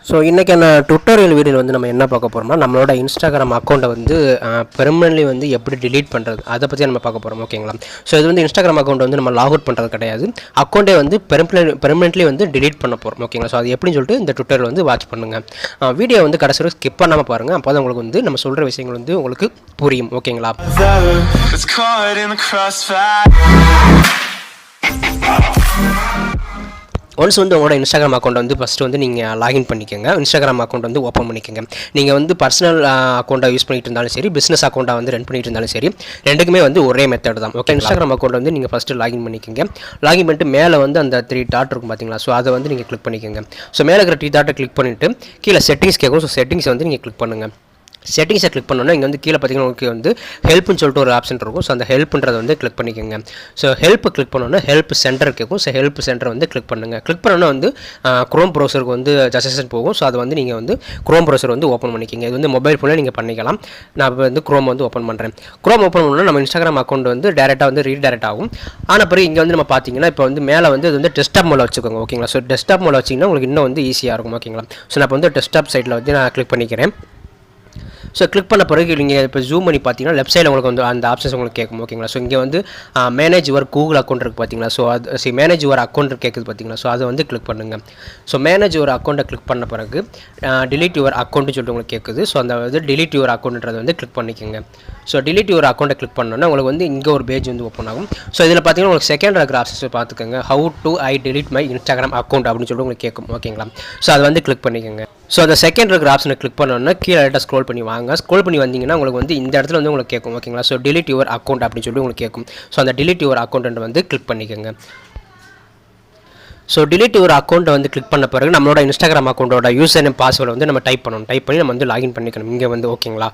So இன்றைக்கான tutorial வீடியோவில் வந்து நம்ம என்ன பார்க்க போகிறோம்னா நம்மளோட இன்ஸ்டாகிராம் அக்கௌண்ட்டை வந்து பெர்மனென்ட்லி வந்து எப்படி டிலீட் பண்ணுறது அதை பற்றி நம்ம பார்க்க போகிறோம். ஓகேங்களா? ஸோ இது வந்து இன்ஸ்டாகிராம் அக்கௌண்ட் வந்து நம்ம லாக் அவுட் பண்ணுறது கிடையாது, அக்கௌண்ட்டே வந்து பெர்மனென்ட்லி வந்து டிலீட் பண்ண போகிறோம். ஓகேங்களா? ஸோ அது எப்படின்னு சொல்லிட்டு இந்த டுட்டோரியல் வந்து வாட்ச் பண்ணுங்கள். வீடியோ வந்து கடைசி வரை ஸ்கிப் பண்ணாமல் பாருங்கள், அப்போ தான் உங்களுக்கு வந்து நம்ம சொல்கிற விஷயங்கள் வந்து உங்களுக்கு புரியும். ஓகேங்களா? ஒன்ஸ் வந்து உங்களோட இன்ஸ்டாகிராம் அக்கௌண்ட் வந்து ஃபஸ்ட்டு வந்து நீங்கள் லாகின் பண்ணிக்கோங்க. இன்ஸ்டாகிராம் அக்கௌண்ட் வந்து ஓப்பன் பண்ணிக்கோங்க. நீங்கள் வந்து பர்சனல் அக்கௌண்ட்டை யூஸ் பண்ணிட்டு இருந்தாலும் சரி, பிஸ்னஸ் அக்கௌண்ட்டை வந்து ரன் பண்ணிட்டு இருந்தாலும் சரி, ரெண்டுக்குமே வந்து ஒரே மெத்தட் தான். ஓகே, இன்ஸ்டாகிராம் அக்கௌண்ட் வந்து நீங்கள் ஃபஸ்ட்டு லாகின் பண்ணிக்கோங்க. லாகின் பண்ணிட்டு மேலே வந்து அந்த 3 டாட் இருக்கும் பார்த்தீங்களா? ஸோ அதை வந்து நீங்கள் கிளிக் பண்ணிக்கோங்க. ஸோ மேலே இருக்கிற 3 டாட்டை கிளிக் பண்ணிவிட்டு கீழே செட்டிங்ஸ் கேட்கும். ஸோ செட்டிங்ஸை வந்து நீங்கள் கிளிக் பண்ணுங்கள். செட்டிங்ஸை கிளிக் பண்ணோன்னா இங்கே வந்து கீழே பார்த்தீங்கன்னா உங்களுக்கு வந்து ஹெல்ப்னு சொல்லிட்டு ஒரு ஆப்ஷன் இருக்கும். ஸோ அந்த ஹெல்ப்ன்றதை வந்து கிளிக் பண்ணிக்கோங்க. ஸோ ஹெல்ப் கிளிக் பண்ணோன்னா ஹெல்ப் சென்டர் கேட்கும். ஸோ ஹெல்ப் சென்டர் வந்து கிளிக் பண்ணுங்கள். கிளிக் பண்ணோன்னா வந்து குரோம் ப்ரௌசருக்கு வந்து சஜஷன் போகும். ஸோ அதை வந்து நீங்கள் வந்து குரோம் ப்ரௌசர் வந்து ஓப்பன் பண்ணிக்கோங்க. இது வந்து மொபைல் ஃபோனில் நீங்கள் பண்ணிக்கலாம். நான் இப்போ வந்து குரோம் வந்து ஓப்பன் பண்ணுறேன். குரோம் ஓப்பன் பண்ணோன்னா நம்ம இன்ஸ்டாகிராம் அக்கௌண்ட் வந்து டேரெக்டாக வந்து ரீடைரக்ட் ஆகும். ஆனால் பிறகு இங்கே வந்து நம்ம பார்த்தீங்கன்னா இப்போ வந்து மேலே வந்து இது வந்து டெஸ்க்டாப் மோடில் வச்சுக்கோங்க. ஓகேங்களா? ஸோ டெஸ்க்டாப் மோடில் வச்சிங்கன்னா உங்களுக்கு இன்னும் வந்து ஈஸியாக இருக்கும். ஓகேங்களா? ஸோ நான் இப்போ வந்து டெஸ்க்டாப் சைட்டில் வந்து நான் கிளிக் பண்ணிக்கிறேன். ஸோ கிளிக் பண்ண பிறகு நீங்கள் இப்போ ஜூம் பண்ணி பார்த்தீங்கன்னா லெஃப்ட் சைடில் உங்களுக்கு வந்து அந்த ஆப்ஷன்ஸ் உங்களுக்கு கேட்கும். ஓகேங்களா? ஸோ இங்கே வந்து மேனேஜ் யுவர் கூகுள் அக்கௌண்ட் இருக்குது பார்த்தீங்களா? ஸோ அது மேனேஜ் யுவர் அக்கௌண்ட் கேட்குது பார்த்தீங்களா? ஸோ அதை வந்து கிளிக் பண்ணுங்கள். ஸோ மேனேஜ் யுவர் அக்கௌண்ட்டை கிளிக் பண்ண பிறகு டிலீட் யுவர் அக்கௌண்ட்னு சொல்லிட்டு உங்களுக்கு கேட்குது. ஸோ அந்த வந்து டிலீட் யுவர் அக்கௌண்ட்ன்றதை வந்து கிளிக் பண்ணிக்கோங்க. ஸோ டிலீட் யுவர் அக்கௌண்ட்டை கிளிக் பண்ணோன்னா உங்களுக்கு வந்து இங்கே ஒரு பேஜ் வந்து ஓப்பன் ஆகும். ஸோ இதில் பார்த்தீங்கன்னா உங்களுக்கு செகண்ட் இருக்கிற ஆப்ஷன்ஸ் பார்த்துக்கோங்க. How to I delete my Instagram account அப்படின்னு சொல்லிட்டு உங்களுக்கு கேட்கும். ஓகேங்களா? ஸோ அதை வந்து கிளிக் பண்ணிக்கோங்க. ஸோ அந்த செகண்ட் இருக்கிற ஆப்ஷனை கிளிக் பண்ணோன்னா கீழே லைட்டாக ஸ்க்ரோல் பண்ணி வாங்க. ஸ்க்ரோல் பண்ணி வந்தீங்கன்னா உங்களுக்கு வந்து இந்த இடத்துல வந்து உங்களுக்கு கேட்கும். ஓகேங்களா? ஸோ டிலீட் யுவர் அக்கௌண்ட் அப்படின்னு சொல்லி உங்களுக்கு கேட்கும். ஸோ அந்த டிலீட் யுவர் அக்கௌண்ட் வந்து கிளிக் பண்ணிக்கோங்க. ஸோ டிலீட் யுவர் அக்கௌண்ட்டை வந்து கிளிக் பண்ண பிறகு நம்மளோட இன்ஸ்டாகிராம் அக்கௌண்ட்டோட யூசர் நேம் பாஸ்வேர்டு வந்து நம்ம டைப் பண்ணி நம்ம வந்து லாகின் பண்ணிக்கணும் இங்கே வந்து. ஓகேங்களா?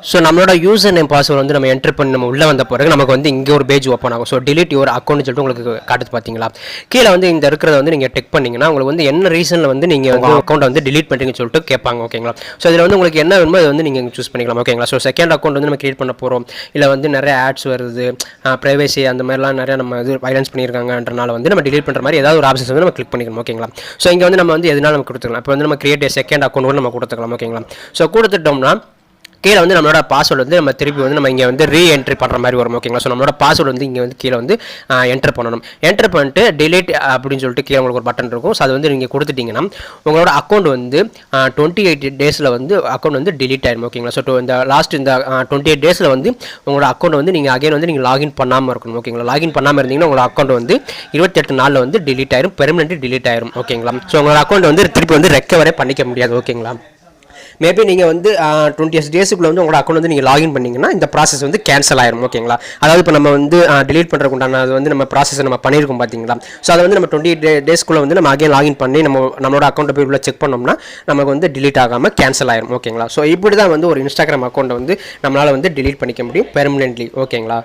ஸோ நம்மளோட யூசர் நேம் பாஸ்வேர்டு வந்து நம்ம என்ட்ரு பண்ணி நம்ம உள்ளே வந்த பிறகு நமக்கு வந்து இங்கே ஒரு பேஜ் ஓப்பன் ஆகும். ஸோ டிலீட் யுவர் அக்கௌண்ட்னு சொல்லிட்டு உங்களுக்கு காட்டுது பார்த்தீங்களா? கீழே வந்து இந்த இருக்கிறத வந்து நீங்கள் டெக் பண்ணிங்கன்னா உங்களுக்கு வந்து என்ன ரீசனில் வந்து நீங்கள் வந்து அக்கௌண்ட்டை வந்து டிலீட் பண்ணுறீங்கன்னு சொல்லிட்டு கேட்பாங்க. ஓகேங்களா? ஸோ இதில் வந்து உங்களுக்கு என்ன வேணுமோ அதை வந்து நீங்கள் சூஸ் பண்ணிக்கலாம். ஓகேங்களா? ஸோ செகண்ட் அக்கௌண்ட் வந்து நம்ம கிரியேட் பண்ண போகிறோம், இல்லை வந்து நிறைய ஆட்ஸ் வருது, ப்ரைவேசி அந்த மாதிரிலாம் நிறைய நம்ம இது வைலன்ஸ் பண்ணியிருக்காங்கன்றனால வந்து நம்ம டிலீட் பண்ணுற மாதிரி ஏதாவது ஒரு ஆப்ஷன்ஸ் வந்து நம்ம கிளிக் பண்ணிக்கணும். ஓகேங்களா? ஸோ இங்கே வந்து நம்ம வந்து எதுனாலும் நம்ம கொடுத்துக்கலாம். இப்போ வந்து நம்ம கிரியேட் செகண்ட் அக்கௌண்ட் கூட நம்ம கொடுத்துக்கலாம். ஓகேங்களா? ஸோ கொடுத்துட்டோம்னா கீழே வந்து நம்மளோட பாஸ்வேர்டு வந்து நம்ம திருப்பி வந்து நம்ம இங்கே வந்து ரீஎன்ட்ரி பண்ணுற மாதிரி வரும். ஓகேங்களா? ஸோ நம்மளோட பாஸ்வேர்டு வந்து இங்கே வந்து கீழே வந்து என்ட்ரு பண்ணணும். என்ட்ரு பண்ணிட்டு டிலீட் அப்படின்னு சொல்லிட்டு கீழே உங்களுக்கு ஒரு பட்டன் இருக்கும். ஸோ அது வந்து நீங்கள் கொடுத்துட்டிங்கன்னா உங்களோட அக்கௌண்ட் வந்து 28 டேஸில் வந்து அக்கௌண்ட் வந்து டிலீட் ஆயிடும். ஓகேங்களா? ஸோ இந்த 28 டேஸில் வந்து உங்களோட அக்கௌண்ட் வந்து நீங்கள் அகைன் வந்து நீங்கள் லாகின் பண்ணாமல் இருக்கணும். ஓகேங்களா? லாகின் பண்ணாமல் இருந்தீங்கன்னா உங்களோட அக்கௌண்ட் வந்து 28 நாளில் வந்து டிலீட் ஆயிரும், பெர்மனென்ட்லி டிலீட் ஆயிரும். ஓகேங்களா? ஸோ உங்களோட அக்கௌண்ட் வந்து திருப்பி வந்து ரெக்கவரே பண்ணிக்க முடியாது. ஓகேங்களா? மேபி நீங்கள் வந்து 28 டேஸுக்குள்ளே வந்து உங்களோட அக்கௌண்ட் வந்து நீங்கள் லாகின் பண்ணிங்கன்னா இந்த ப்ராசஸ் வந்து கேன்சல் ஆயிரும். ஓகேங்களா? அதாவது இப்போ நம்ம வந்து டிலீட் பண்ணுறதுக்கு உண்டான அது வந்து நம்ம ப்ராசஸ் நம்ம பண்ணியிருக்கோம் பார்த்தீங்களா? ஸோ அதை வந்து நம்ம 28 டேஸ்க்குள்ளே வந்து நம்ம அகைன் லாகின் பண்ணி நம்மளோட அக்கௌண்ட்டை போய் உள்ள செக் பண்ணோம்னா நமக்கு வந்து டிலீட் ஆகாமல் கேன்சல் ஆயிரும். ஓகேங்களா? ஸோ இப்படி தான் வந்து ஒரு இன்ஸ்டாகிராம் அக்கௌண்ட்டை வந்து நம்மளால் வந்து டிலீட் பண்ணிக்க முடியும் பெர்மனென்ட்லி. ஓகேங்களா?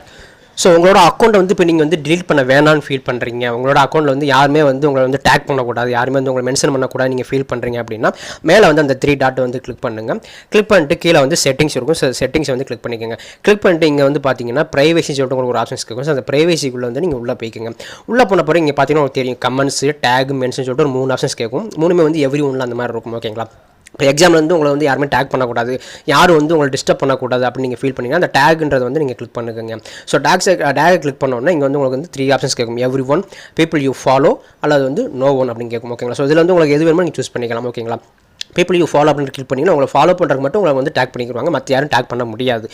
ஸோ உங்களோட அக்கௌண்ட்டை வந்து இப்போ நீங்கள் வந்து டிலீட் பண்ண வேணான்னு ஃபீல் பண்ணுறீங்க, உங்களோட அக்கௌண்ட்டில் வந்து யாருமே வந்து உங்களை வந்து டேக் பண்ணக்கூடாது, யாருமே வந்து உங்களை மென்ஷன் பண்ணக்கூடாது நீங்கள் ஃபீல் பண்ணுறீங்க அப்படின்னா மேலே வந்து அந்த 3 டாட் வந்து கிளிக் பண்ணுங்கள். கிளிக் பண்ணிட்டு கீழே வந்து செட்டிங்ஸ் இருக்கும். ஸோ செட்டிங்ஸ் வந்து கிளிக் பண்ணிக்கோங்க. கிளிக் பண்ணிட்டு இங்கே வந்து பார்த்தீங்கன்னா ப்ரைவேசி சொல்லிட்டு உங்களுக்கு ஒரு ஆப்ஷன்ஸ் கேட்கும். ஸோ அந்த ப்ரைவேசிக்குள்ளே வந்து நீங்கள் உள்ளே போய்க்குங்க. உள்ளே போன பிறகு இங்கே பார்த்தீங்கன்னா உங்களுக்கு தெரியும் கமெண்ட்ஸ், டேக், மென்ஷன் சொல்லிட்டு ஒரு 3 ஆப்ஷன்ஸ் கேட்கும். 3மே வந்து எவ்ரி ஒன்ல அந்த மாதிரி இருக்கும். ஓகேங்களா? இப்போ எக்ஸாம்பிள் வந்து உங்களை வந்து யாருமே டேக் பண்ணக்கூடாது, யாரும் வந்து உங்களை டிஸ்டர்ப் பண்ணக்கூடாது அப்படின்னு நீங்கள் ஃபீல் பண்ணிங்கன்னா அந்த டேக்ன்றது வந்து நீங்கள் கிளிக் பண்ணுங்க. ஸோ டேகை கிளிக் பண்ணோன்னா இங்கே வந்து உங்களுக்கு வந்து 3 ஆப்ஷன்ஸ் கேட்கும். Every one, people you follow, அல்லது வந்து நோ ஒன் அப்படின்னு கேட்கும். ஓகேங்களா? ஸோ இதில் வந்து உங்களுக்கு எது வேணுமோ நீங்கள் சூஸ் பண்ணிக்கலாம். ஓகேங்களா? பீப்புள் யூ ஃபாலோ அப்படின்னு கிளிக் பண்ணிங்கன்னா உங்களை ஃபாலோ பண்ணுறதுக்கு மட்டும் உங்களை வந்து டேக் பண்ணிக்கிறாங்க, மற்ற யாரும் டேக் பண்ண முடியாது.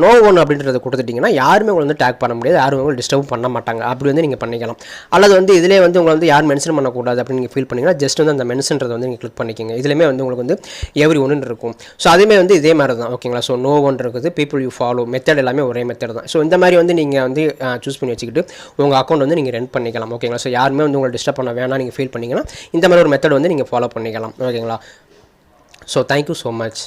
நோ ஒன் அப்படின்றத கொடுத்துட்டிங்கன்னா யாருமே உங்களை வந்து டேக் பண்ண முடியாது, யாரும் உங்களை டிஸ்டர்ப் பண்ண மாட்டாங்க. அப்படி வந்து நீங்கள் பண்ணிக்கலாம். அல்லது வந்து இதிலே வந்து உங்களை வந்து யாரும் மென்ஷன் பண்ணக்கூடாது அப்படின்னு நீங்கள் ஃபீல் பண்ணிங்கன்னா ஜஸ்ட் வந்து அந்த மென்ஷன்றதை வந்து நீங்கள் கிளிக் பண்ணிக்கோங்க. இதுலேயுமே வந்து உங்களுக்கு வந்து எவ்ரி ஒன்று இருக்கும். ஸோ அதுவுமே வந்து இதே மாதிரி தான். ஓகேங்களா? ஸோ நோ ஒன் இருக்குது, பீப்புள் யூ ஃபாலோ, மெத்தட் எல்லாமே ஒரே மெத்தட் தான். ஸோ இந்த மாதிரி வந்து நீங்கள் வந்து சூஸ் பண்ணி வச்சுக்கிட்டு உங்கள் அக்கௌண்ட் வந்து நீங்கள் ரன் பண்ணிக்கலாம். ஓகேங்களா? ஸோ யாருமே வந்து உங்களை டிஸ்டர்ப் பண்ண வேணாம் நீங்கள் ஃபீல் பண்ணிங்கன்னா இந்த மாதிரி ஒரு மெத்தட் வந்து நீங்கள் ஃபாலோ பண்ணிக்கலாம். ஓகேங்களா? So thank you so much.